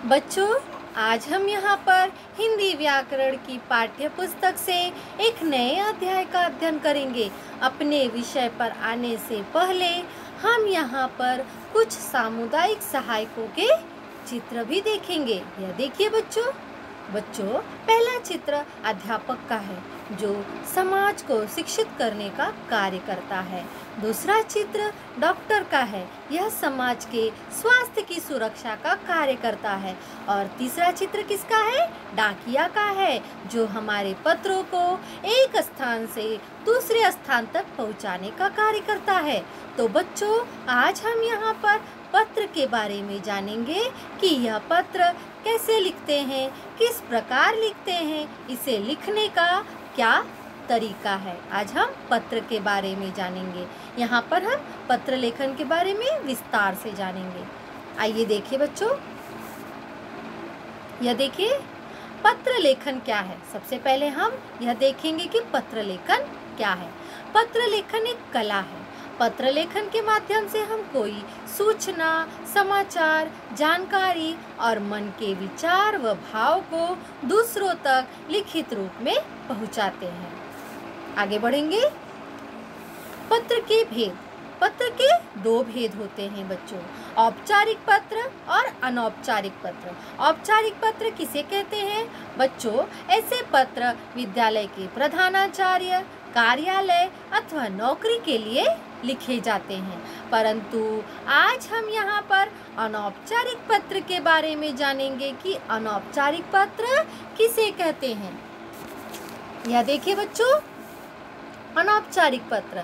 बच्चों, आज हम यहाँ पर हिंदी व्याकरण की पाठ्य पुस्तक से एक नए अध्याय का अध्ययन करेंगे। अपने विषय पर आने से पहले हम यहाँ पर कुछ सामुदायिक सहायकों के चित्र भी देखेंगे। यह देखिए बच्चों, पहला चित्र अध्यापक का है जो समाज को शिक्षित करने का कार्य करता है। दूसरा चित्र डॉक्टर का है, यह समाज के स्वास्थ्य की सुरक्षा का कार्य करता है। और तीसरा चित्र किसका है? डाकिया का है, जो हमारे पत्रों को एक स्थान से दूसरे स्थान तक पहुंचाने का कार्य करता है। तो बच्चों, आज हम यहाँ पर पत्र के बारे में जानेंगे कि यह पत्र कैसे लिखते हैं, किस प्रकार लिखते हैं, इसे लिखने का क्या तरीका है। आज हम पत्र के बारे में जानेंगे। यहाँ पर हम पत्र लेखन के बारे में विस्तार से जानेंगे। आइए देखिए बच्चों, यह देखिए पत्र लेखन क्या है। सबसे पहले हम यह देखेंगे कि पत्र लेखन क्या है। पत्र लेखन एक कला है। पत्र लेखन के माध्यम से हम कोई सूचना, समाचार, जानकारी और मन के विचार व भाव को दूसरों तक लिखित रूप में पहुंचाते हैं। आगे बढ़ेंगे। पत्र के भेद। पत्र के दो भेद होते हैं बच्चों, औपचारिक पत्र और अनौपचारिक पत्र। औपचारिक पत्र किसे कहते हैं बच्चों? ऐसे पत्र विद्यालय के प्रधानाचार्य, कार्यालय अथवा नौकरी के लिए लिखे जाते हैं। परंतु आज हम यहाँ पर अनौपचारिक पत्र के बारे में जानेंगे कि अनौपचारिक पत्र किसे कहते हैं। यह देखिए बच्चों, अनौपचारिक पत्र।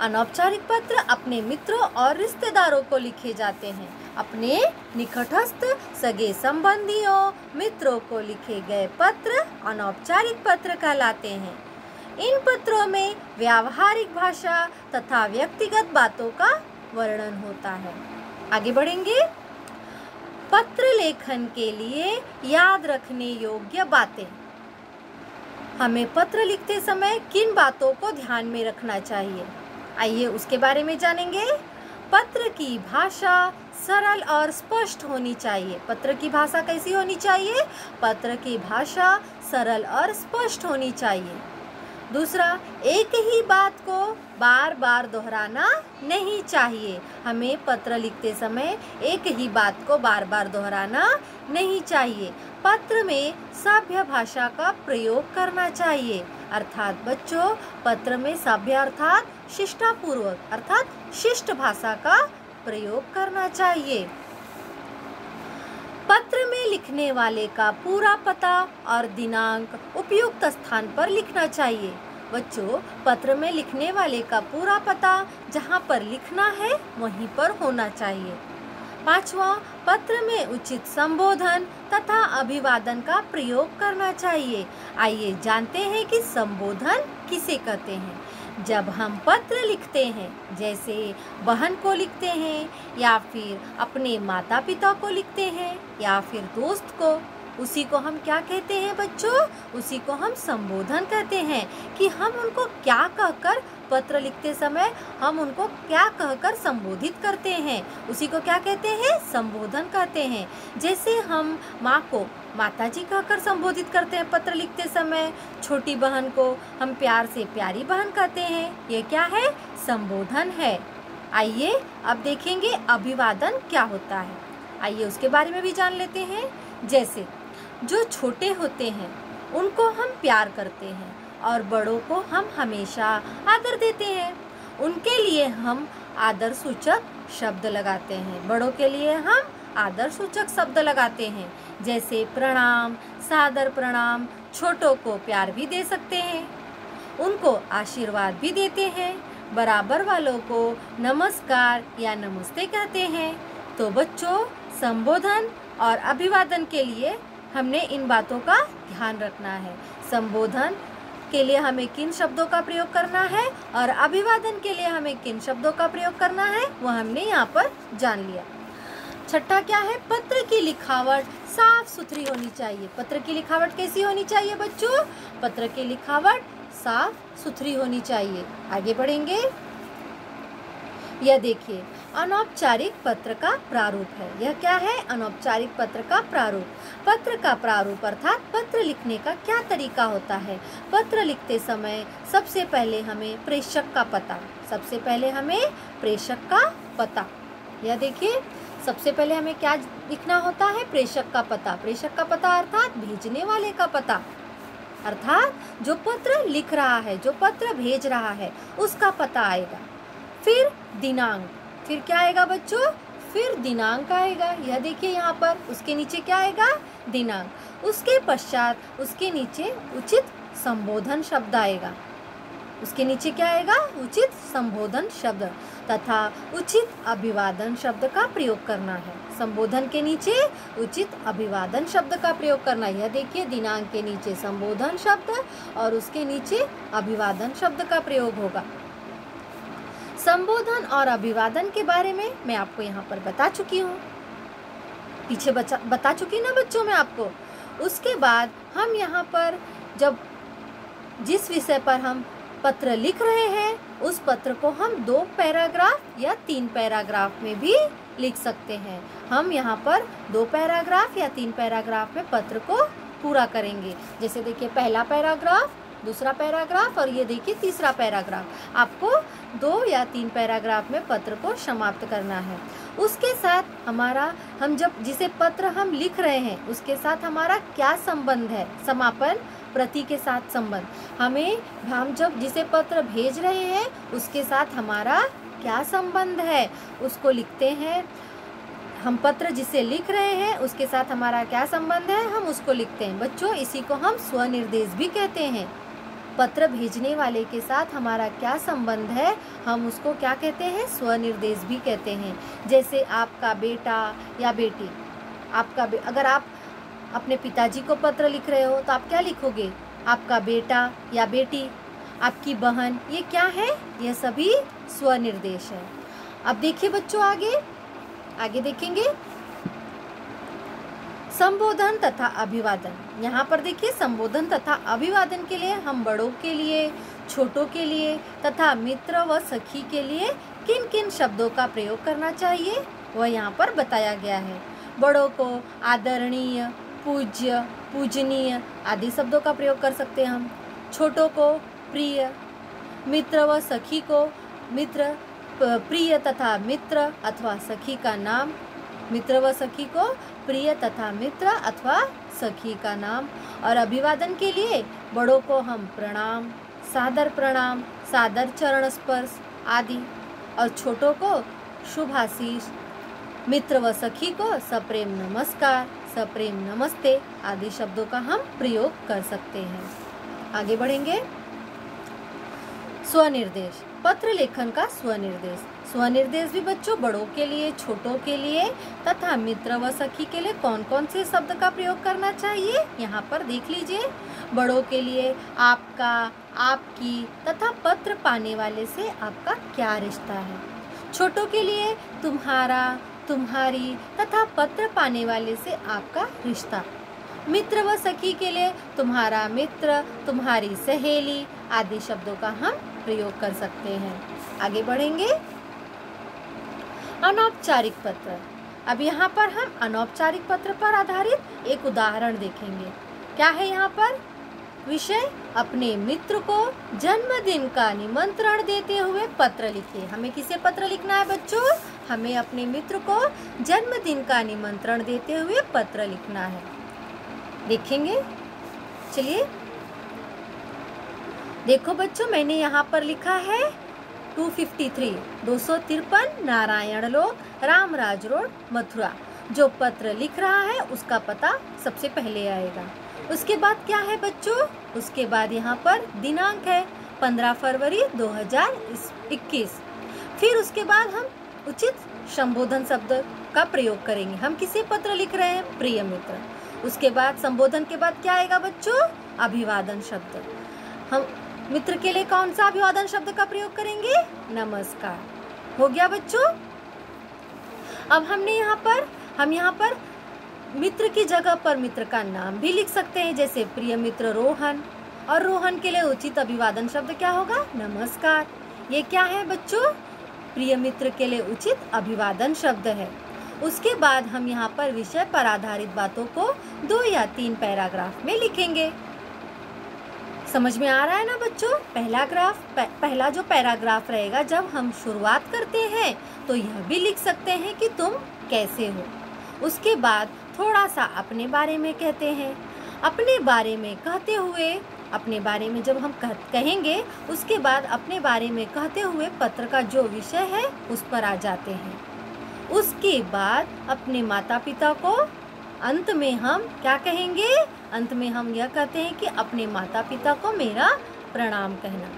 अनौपचारिक पत्र अपने मित्रों और रिश्तेदारों को लिखे जाते हैं। अपने निकटस्थ सगे संबंधियों, मित्रों को लिखे गए पत्र अनौपचारिक पत्र कहलाते हैं। इन पत्रों में व्यावहारिक भाषा तथा व्यक्तिगत बातों का वर्णन होता है। आगे बढ़ेंगे। पत्र लेखन के लिए याद रखने योग्य बातें। हमें पत्र लिखते समय किन बातों को ध्यान में रखना चाहिए, आइए उसके बारे में जानेंगे। पत्र की भाषा सरल और स्पष्ट होनी चाहिए। पत्र की भाषा कैसी होनी चाहिए? पत्र की भाषा सरल और स्पष्ट होनी चाहिए। दूसरा, एक ही बात को बार बार दोहराना नहीं चाहिए। हमें पत्र लिखते समय एक ही बात को बार बार दोहराना नहीं चाहिए। पत्र में सभ्य भाषा का प्रयोग करना चाहिए। अर्थात बच्चों, पत्र में सभ्य अर्थात शिष्टापूर्वक अर्थात शिष्ट भाषा का प्रयोग करना चाहिए। पत्र में लिखने वाले का पूरा पता और दिनांक उपयुक्त स्थान पर लिखना चाहिए। बच्चों, पत्र में लिखने वाले का पूरा पता जहाँ पर लिखना है वहीं पर होना चाहिए। पांचवा, पत्र में उचित संबोधन तथा अभिवादन का प्रयोग करना चाहिए। आइए जानते हैं कि संबोधन किसे कहते हैं। जब हम पत्र लिखते हैं, जैसे बहन को लिखते हैं या फिर अपने माता पिता को लिखते हैं या फिर दोस्त को, उसी को हम क्या कहते हैं बच्चों? उसी को हम संबोधन कहते हैं। कि हम उनको क्या कहकर पत्र लिखते समय हम उनको क्या कहकर संबोधित करते हैं, उसी को क्या कहते हैं? संबोधन कहते हैं। जैसे हम माँ को माता जी कहकर संबोधित करते हैं पत्र लिखते समय, छोटी बहन को हम प्यार से प्यारी बहन कहते हैं। ये क्या है? संबोधन है। आइए अब देखेंगे अभिवादन क्या होता है। आइए उसके बारे में भी जान लेते हैं। जैसे जो छोटे होते हैं उनको हम प्यार करते हैं और बड़ों को हम हमेशा आदर देते हैं। उनके लिए हम आदर सूचक शब्द लगाते हैं। बड़ों के लिए हम आदर सूचक शब्द लगाते हैं, जैसे प्रणाम, सादर प्रणाम। छोटों को प्यार भी दे सकते हैं, उनको आशीर्वाद भी देते हैं। बराबर वालों को नमस्कार या नमस्ते कहते हैं। तो बच्चों, संबोधन और अभिवादन के लिए हमने इन बातों का ध्यान रखना है। संबोधन के लिए हमें किन शब्दों का प्रयोग करना है और अभिवादन के लिए हमें किन शब्दों का प्रयोग करना है, वह हमने यहाँ पर जान लिया। छठा क्या है? पत्र की लिखावट साफ सुथरी होनी चाहिए। पत्र की लिखावट कैसी होनी चाहिए बच्चों? पत्र की लिखावट साफ सुथरी होनी चाहिए। आगे बढ़ेंगे। यह देखिए, अनौपचारिक पत्र का प्रारूप है। यह क्या है? अनौपचारिक पत्र का प्रारूप। पत्र का प्रारूप अर्थात पत्र लिखने का क्या तरीका होता है। पत्र लिखते समय सबसे पहले हमें प्रेषक का पता, सबसे पहले हमें प्रेषक का पता, यह देखिए सबसे पहले हमें क्या लिखना होता है? प्रेषक का पता। प्रेषक का पता अर्थात भेजने वाले का पता, अर्थात जो पत्र लिख रहा है, जो पत्र भेज रहा है उसका पता आएगा। फिर दिनांक, फिर क्या आएगा बच्चों? फिर दिनांक आएगा। यह देखिए यहाँ पर उसके नीचे क्या आएगा? दिनांक। उसके पश्चात उसके नीचे उचित संबोधन शब्द आएगा। उसके नीचे क्या आएगा? उचित संबोधन शब्द तथा उचित अभिवादन शब्द का प्रयोग करना है। संबोधन के नीचे उचित अभिवादन शब्द का प्रयोग करना है। यह देखिए दिनांक के नीचे संबोधन शब्द और उसके नीचे अभिवादन शब्द का प्रयोग होगा। संबोधन और अभिवादन के बारे में मैं आपको यहाँ पर बता चुकी हूँ, पीछे बता चुकी ना बच्चों मैं आपको। उसके बाद हम यहाँ पर जब जिस विषय पर हम पत्र लिख रहे हैं उस पत्र को हम 2 पैराग्राफ या 3 पैराग्राफ में भी लिख सकते हैं। हम यहाँ पर 2 पैराग्राफ या 3 पैराग्राफ में पत्र को पूरा करेंगे। जैसे देखिए पहला पैराग्राफ, दूसरा पैराग्राफ और ये देखिए तीसरा पैराग्राफ। आपको 2 या 3 पैराग्राफ में पत्र को समाप्त करना है। उसके साथ हमारा, हम जब जिसे पत्र हम लिख रहे हैं उसके साथ हमारा क्या संबंध है? समापन प्रति के साथ संबंध। हम जब जिसे पत्र भेज रहे हैं उसके साथ हमारा क्या संबंध है उसको लिखते हैं। हम पत्र जिसे लिख रहे हैं उसके साथ हमारा क्या संबंध है, हम उसको लिखते हैं। बच्चों इसी को हम स्वनिर्देश भी कहते हैं। पत्र भेजने वाले के साथ हमारा क्या संबंध है, हम उसको क्या कहते हैं? स्वनिर्देश भी कहते हैं। जैसे आपका बेटा या बेटी, अगर आप अपने पिताजी को पत्र लिख रहे हो तो आप क्या लिखोगे? आपका बेटा या बेटी, आपकी बहन, ये क्या है? ये सभी स्वनिर्देश है। अब देखिए बच्चों आगे देखेंगे संबोधन तथा अभिवादन। यहाँ पर देखिए संबोधन तथा अभिवादन के लिए हम बड़ों के लिए, छोटों के लिए तथा मित्र व सखी के लिए किन किन शब्दों का प्रयोग करना चाहिए वह यहाँ पर बताया गया है। बड़ों को आदरणीय, पूज्य, पूजनीय आदि शब्दों का प्रयोग कर सकते हैं हम। छोटों को प्रिय, मित्र व सखी को मित्र, प्रिय तथा मित्र अथवा सखी का नाम, मित्र व सखी को प्रिय तथा मित्र अथवा सखी का नाम। और अभिवादन के लिए बड़ों को हम प्रणाम, सादर चरण स्पर्श आदि, और छोटों को शुभाशीष, मित्र व सखी को सप्रेम नमस्कार, सप्रेम नमस्ते आदि शब्दों का हम प्रयोग कर सकते हैं। आगे बढ़ेंगे। स्वनिर्देश, पत्र लेखन का स्वनिर्देश। स्वनिर्देश भी बच्चों बड़ों के लिए, छोटों के लिए तथा मित्र व सखी के लिए कौन कौन से शब्द का प्रयोग करना चाहिए यहाँ पर देख लीजिए। बड़ों के लिए आपका, आपकी तथा पत्र पाने वाले से आपका क्या रिश्ता है। छोटों के लिए तुम्हारा, तुम्हारी तथा पत्र पाने वाले से आपका रिश्ता। मित्र व सखी के लिए तुम्हारा मित्र, तुम्हारी सहेली आदि शब्दों का हम प्रयोग कर सकते हैं। आगे बढ़ेंगे। अनौपचारिक पत्र। अब यहाँ पर हम अनौपचारिक पत्र पर आधारित एक उदाहरण देखेंगे। क्या है यहाँ पर? विषय, अपने मित्र को जन्मदिन का निमंत्रण देते हुए पत्र लिखिए। हमें किसे पत्र लिखना है बच्चों? हमें अपने मित्र को जन्मदिन का निमंत्रण देते हुए पत्र लिखना है। देखेंगे, चलिए देखो बच्चों, मैंने यहाँ पर लिखा है 253 नारायण लोक, रामराज रोड, मथुरा। जो पत्र लिख रहा है उसका पता सबसे पहले आएगा। उसके बाद क्या है बच्चों? उसके बाद यहाँ पर दिनांक है 15 फरवरी 2021। फिर उसके बाद हम उचित संबोधन शब्द का प्रयोग करेंगे। हम किसे पत्र लिख रहे हैं? प्रिय मित्र। उसके बाद संबोधन के बाद क्या आएगा बच्चों? अभिवादन शब्द। हम मित्र के लिए कौन सा अभिवादन शब्द का प्रयोग करेंगे? नमस्कार। हो गया बच्चों। अब हम यहाँ पर मित्र की जगह पर मित्र का नाम भी लिख सकते हैं। जैसे प्रिय मित्र रोहन, और रोहन के लिए उचित अभिवादन शब्द क्या होगा? नमस्कार। ये क्या है बच्चों? प्रिय मित्र के लिए उचित अभिवादन शब्द है। उसके बाद हम यहाँ पर विषय पर आधारित बातों को 2 या 3 पैराग्राफ में लिखेंगे। समझ में आ रहा है ना बच्चों? पहला जो पैराग्राफ रहेगा, जब हम शुरुआत करते हैं तो यह भी लिख सकते हैं कि तुम कैसे हो। उसके बाद थोड़ा सा अपने बारे में कहते हैं। अपने बारे में कहते हुए, अपने बारे में जब हम कहेंगे, उसके बाद अपने बारे में कहते हुए पत्र का जो विषय है उस पर आ जाते हैं। उसके बाद अपने माता पिता को अंत में हम क्या कहेंगे? अंत में हम यह कहते हैं कि अपने माता पिता को मेरा प्रणाम कहना।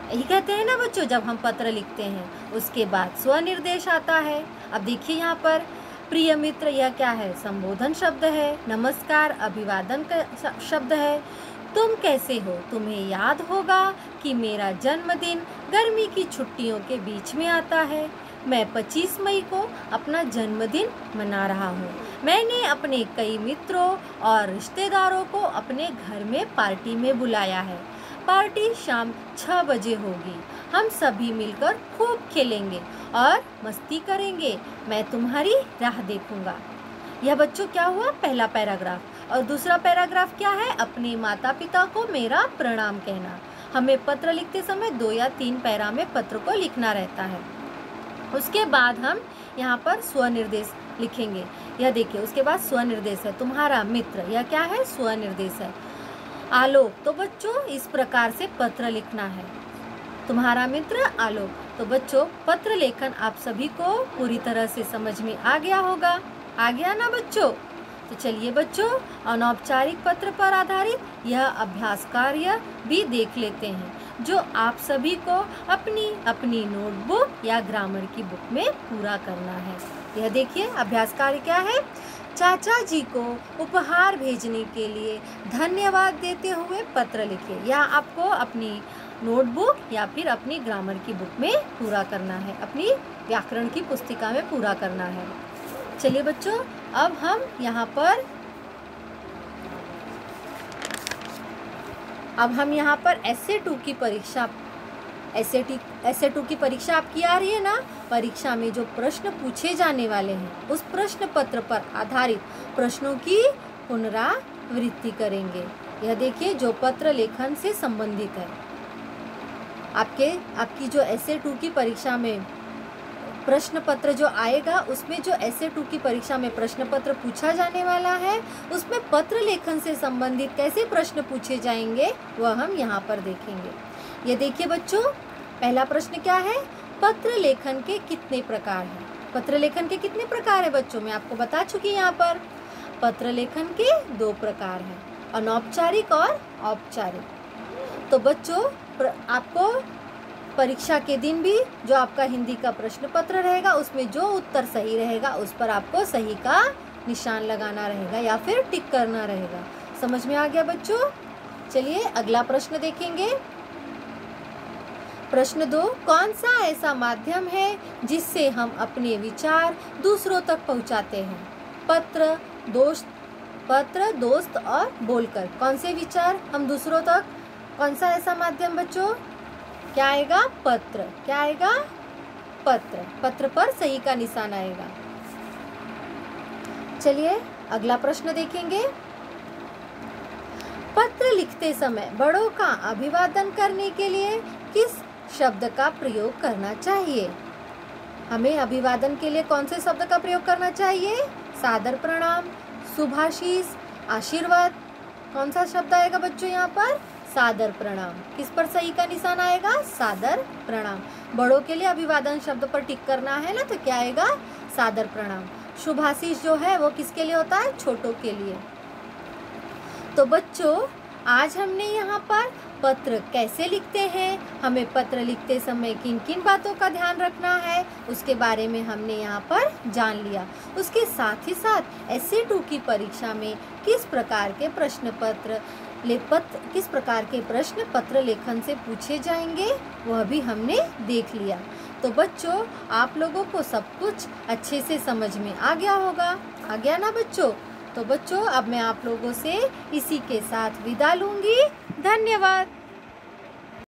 यही कहते हैं ना बच्चों जब हम पत्र लिखते हैं। उसके बाद स्वनिर्देश आता है। अब देखिए यहाँ पर प्रिय मित्र, यह क्या है? संबोधन शब्द है। नमस्कार अभिवादन का शब्द है। तुम कैसे हो? तुम्हें याद होगा कि मेरा जन्मदिन गर्मी की छुट्टियों के बीच में आता है। मैं 25 मई को अपना जन्मदिन मना रहा हूँ। मैंने अपने कई मित्रों और रिश्तेदारों को अपने घर में पार्टी में बुलाया है। पार्टी शाम 6 बजे होगी। हम सभी मिलकर खूब खेलेंगे और मस्ती करेंगे। मैं तुम्हारी राह देखूंगा। यह बच्चों क्या हुआ? पहला पैराग्राफ। और दूसरा पैराग्राफ क्या है? अपने माता पिता को मेरा प्रणाम कहना। हमें पत्र लिखते समय 2 या 3 पैरा में पत्र को लिखना रहता है। उसके बाद हम यहाँ पर स्वनिर्देश लिखेंगे। यह देखिए, उसके बाद स्वनिर्देश है। तुम्हारा मित्र, यह क्या है? स्वनिर्देश है। आलोक, तो बच्चों इस प्रकार से पत्र लिखना है। तुम्हारा मित्र आलोक। तो बच्चों पत्र लेखन आप सभी को पूरी तरह से समझ में आ गया होगा। आ गया ना बच्चों? तो चलिए बच्चों, अनौपचारिक पत्र पर आधारित यह अभ्यास कार्य भी देख लेते हैं, जो आप सभी को अपनी अपनी नोटबुक या ग्रामर की बुक में पूरा करना है। यह देखिए अभ्यास कार्य क्या है? चाचा जी को उपहार भेजने के लिए धन्यवाद देते हुए पत्र लिखिए। यह आपको अपनी नोटबुक या फिर अपनी ग्रामर की बुक में पूरा करना है, अपनी व्याकरण की पुस्तिका में पूरा करना है। चलिए बच्चों, अब हम यहाँ पर एसे 2 की परीक्षा, एसे 2 की परीक्षा आपकी आ रही है ना। परीक्षा में जो प्रश्न पूछे जाने वाले हैं, उस प्रश्न पत्र पर आधारित प्रश्नों की पुनरावृत्ति करेंगे। यह देखिए जो पत्र लेखन से संबंधित है। आपकी जो एसे 2 की परीक्षा में प्रश्न पत्र जो आएगा, उसमें जो एसे 2 की परीक्षा में प्रश्न पत्र पूछा जाने वाला है, उसमें पत्र लेखन से संबंधित कैसे प्रश्न पूछे जाएंगे वह हम यहाँ पर देखेंगे। ये देखिए बच्चों, पहला प्रश्न क्या है? पत्र लेखन के कितने प्रकार हैं? पत्र लेखन के कितने प्रकार है बच्चों? मैं आपको बता चुकी यहाँ पर। पत्र लेखन के 2 प्रकार हैं, अनौपचारिक और औपचारिक। तो बच्चों आपको परीक्षा के दिन भी जो आपका हिंदी का प्रश्न पत्र रहेगा, उसमें जो उत्तर सही रहेगा उस पर आपको सही का निशान लगाना रहेगा या फिर टिक करना रहेगा। समझ में आ गया बच्चों? चलिए अगला प्रश्न देखेंगे। प्रश्न 2, कौन सा ऐसा माध्यम है जिससे हम अपने विचार दूसरों तक पहुंचाते हैं? पत्र, दोस्त और बोलकर। कौन से विचार हम दूसरों तक? कौन सा ऐसा माध्यम बच्चों? क्या आएगा? पत्र। क्या आएगा? पत्र। पत्र पर सही का निशान आएगा। चलिए अगला प्रश्न देखेंगे। पत्र लिखते समय बड़ों का अभिवादन करने के लिए किस शब्द का प्रयोग करना चाहिए? हमें अभिवादन के लिए कौन से शब्द का प्रयोग करना चाहिए? सादर प्रणाम, शुभाशीष, आशीर्वाद। कौन सा शब्द आएगा बच्चों यहाँ पर? सादर प्रणाम। किस पर सही का निशान आएगा? सादर प्रणाम। बड़ों के लिए अभिवादन शब्द पर टिक करना है ना, तो क्या आएगा? सादर प्रणाम। शुभाशीष जो है वो किसके लिए होता है? छोटों के लिए। तो बच्चों आज हमने यहाँ पर पत्र कैसे लिखते हैं, हमें पत्र लिखते समय किन किन बातों का ध्यान रखना है, उसके बारे में हमने यहाँ पर जान लिया। उसके साथ ही साथ एसे 2 की परीक्षा में किस प्रकार के प्रश्न पत्र लेखन से पूछे जाएंगे वह भी हमने देख लिया। तो बच्चों आप लोगों को सब कुछ अच्छे से समझ में आ गया होगा। आ गया ना बच्चों? तो बच्चों अब मैं आप लोगों से इसी के साथ विदा लूंगी। धन्यवाद।